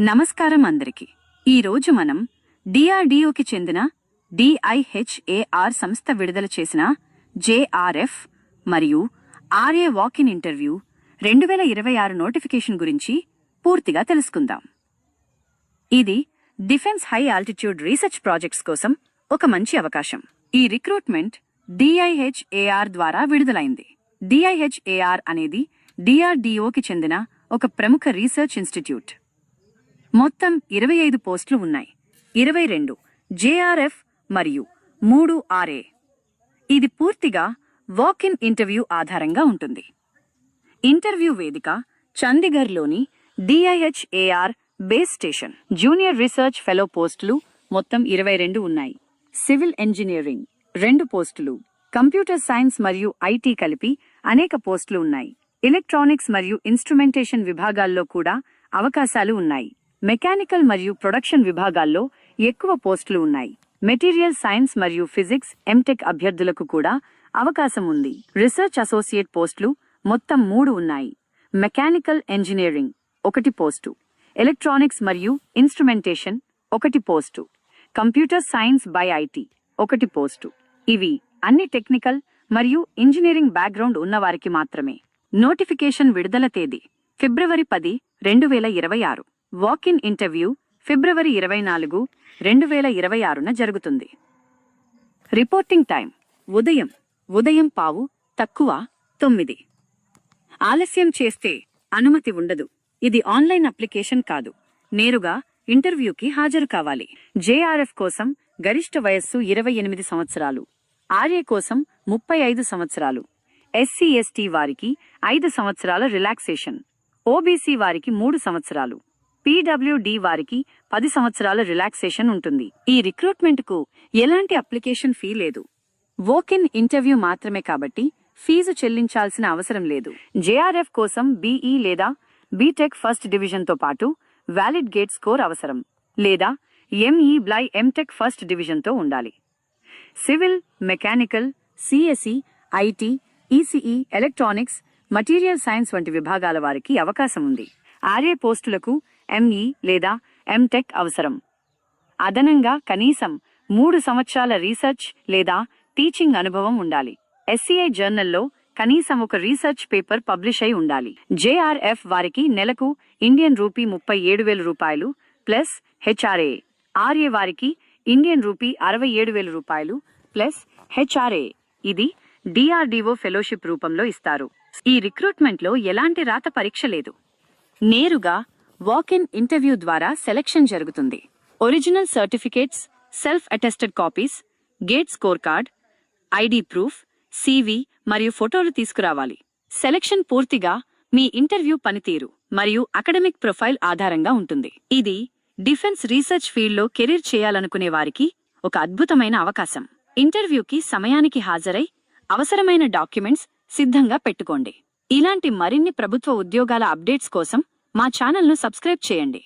నమస్కారం అందరికి. ఈరోజు మనం డిఆర్డీఓకి చెందిన డిఐహెచ్ఏఆర్ సంస్థ విడుదల చేసిన జేఆర్ఎఫ్ మరియు ఆర్ఏ వాక్-ఇన్ ఇంటర్వ్యూ 2026 నోటిఫికేషన్ గురించి పూర్తిగా తెలుసుకుందాం. ఇది defence high altitude research projects కోసం ఒక మంచి అవకాశం. ఈ రిక్రూట్మెంట్ డిఐహెచ్ఏఆర్ ద్వారా విడుదలైంది. డిఐహెచ్ఏఆర్ అనేది డిఆర్డీఓకి చెందిన ఒక ప్రముఖ రీసెర్చ్ ఇన్స్టిట్యూట్. మొత్తం 25 పోస్టులు ఉన్నాయి. 22 జేఆర్ఎఫ్ మరియు 3 ఆర్ఏ. ఇది పూర్తిగా వాక్-ఇన్ ఇంటర్వ్యూ ఆధారంగా ఉంటుంది. ఇంటర్వ్యూ వేదిక చండీగఢ్లోని DIHAR base station. Junior research fellow పోస్టులు మొత్తం 22 ఉన్నాయి. సివిల్ ఇంజనీరింగ్ 2 పోస్టులు, కంప్యూటర్ సైన్స్ మరియు ఐటీ కలిపి అనేక పోస్టులు ఉన్నాయి. ఎలక్ట్రానిక్స్ మరియు ఇన్స్ట్రుమెంటేషన్ విభాగాల్లో కూడా అవకాశాలు ఉన్నాయి. మెకానికల్ మరియు ప్రొడక్షన్ విభాగాల్లో ఎక్కువ పోస్టులు ఉన్నాయి. మెటీరియల్ సైన్స్ మరియు ఫిజిక్స్ ఎంటెక్ అభ్యర్థులకు కూడా అవకాశం ఉంది. రీసెర్చ్ అసోసియేట్ పోస్టులు మొత్తం 3 ఉన్నాయి. మెకానికల్ ఇంజనీరింగ్ 1 పోస్టు, ఎలక్ట్రానిక్స్ మరియు instrumentation 1 post, computer science by IT 1 post. ఇవి అన్ని టెక్నికల్ మరియు ఇంజనీరింగ్ బ్యాక్గ్రౌండ్ ఉన్నవారికి మాత్రమే. నోటిఫికేషన్ విడుదల తేదీ ఫిబ్రవరి 10, 2026. వాక్-ఇన్ ఇంటర్వ్యూ ఫిబ్రవరి 24, 2026న జరుగుతుంది. రిపోర్టింగ్ టైం ఉదయం 9:15. ఆలస్యం చేస్తే అనుమతి ఉండదు. ఇది ఆన్లైన్ అప్లికేషన్ కాదు. నేరుగా ఇంటర్వ్యూకి హాజరు కావాలి. జేఆర్ఎఫ్ కోసం గరిష్ట వయస్సు 28 సంవత్సరాలు, ఆర్ఏ కోసం 35 సంవత్సరాలు, ఎస్సీ/ఎస్టీ వారికి 5 సంవత్సరాల రిలాక్సేషన్, ఓబీసీ వారికి 3 సంవత్సరాలు, పీడబ్ల్యూడీ వారికి 10 సంవత్సరాల రిలాక్సేషన్ ఉంటుంది. ఈ రిక్రూట్మెంట్కు ఎలాంటి అప్లికేషన్ ఫీ లేదు. వాక్-ఇన్ ఇంటర్వ్యూ మాత్రమే కాబట్టి ఫీజు చెల్లించాల్సిన అవసరం లేదు. జేఆర్ఎఫ్ కోసం బీఈ లేదా బీటెక్ ఫస్ట్ డివిజన్తో పాటు వ్యాలిడ్ గేట్ స్కోర్ అవసరం, లేదా ఎంఈ/బ్లై ఎంటెక్ ఫస్ట్ డివిజన్తో ఉండాలి. Civil, mechanical, CSE, IT, ECE, electronics, material science వంటి విభాగాల వారికి అవకాశం ఉంది. ఆర్ఏ పోస్టులకు ఎంఈ లేదా ఎంటెక్ అవసరం. అదనంగా కనీసం 3 సంవత్సరాల రీసెర్చ్ లేదా టీచింగ్ అనుభవం ఉండాలి. ఎస్సీఐ జర్నల్లో కనీసం ఒక రీసెర్చ్ పేపర్ పబ్లిష్ అయి ఉండాలి. జేఆర్ఎఫ్ వారికి నెలకు ఇండియన్ రూపీ 37,000 రూపాయలు ప్లస్ హెచ్ఆర్ఏ. ఆర్ఏ వారికి ఇండియన్ రూపీ 67,000 రూపాయలు ప్లస్ హెచ్ఆర్ఏ. ఇది డిఆర్డీఓ ఫెలోషిప్ రూపంలో ఇస్తారు. ఈ రిక్రూట్మెంట్లో ఎలాంటి రాత పరీక్ష లేదు. నేరుగా వాక్-ఇన్ ఇంటర్వ్యూ ద్వారా సెలక్షన్ జరుగుతుంది. Original certificates, self attested copies, GATE score card, ID proof, CV మరియు ఫోటోలు తీసుకురావాలి. సెలక్షన్ పూర్తిగా మీ ఇంటర్వ్యూ పనితీరు మరియు అకాడమిక్ ప్రొఫైల్ ఆధారంగా ఉంటుంది. ఇది డిఫెన్స్ రీసెర్చ్ ఫీల్డ్లో కెరీర్ చేయాలనుకునే వారికి ఒక అద్భుతమైన అవకాశం. ఇంటర్వ్యూకి సమయానికి హాజరై అవసరమైన డాక్యుమెంట్స్ సిద్ధంగా పెట్టుకోండి. ఇలాంటి మరిన్ని ప్రభుత్వ ఉద్యోగాల అప్డేట్స్ కోసం మా ఛానల్ను సబ్స్క్రైబ్ చేయండి.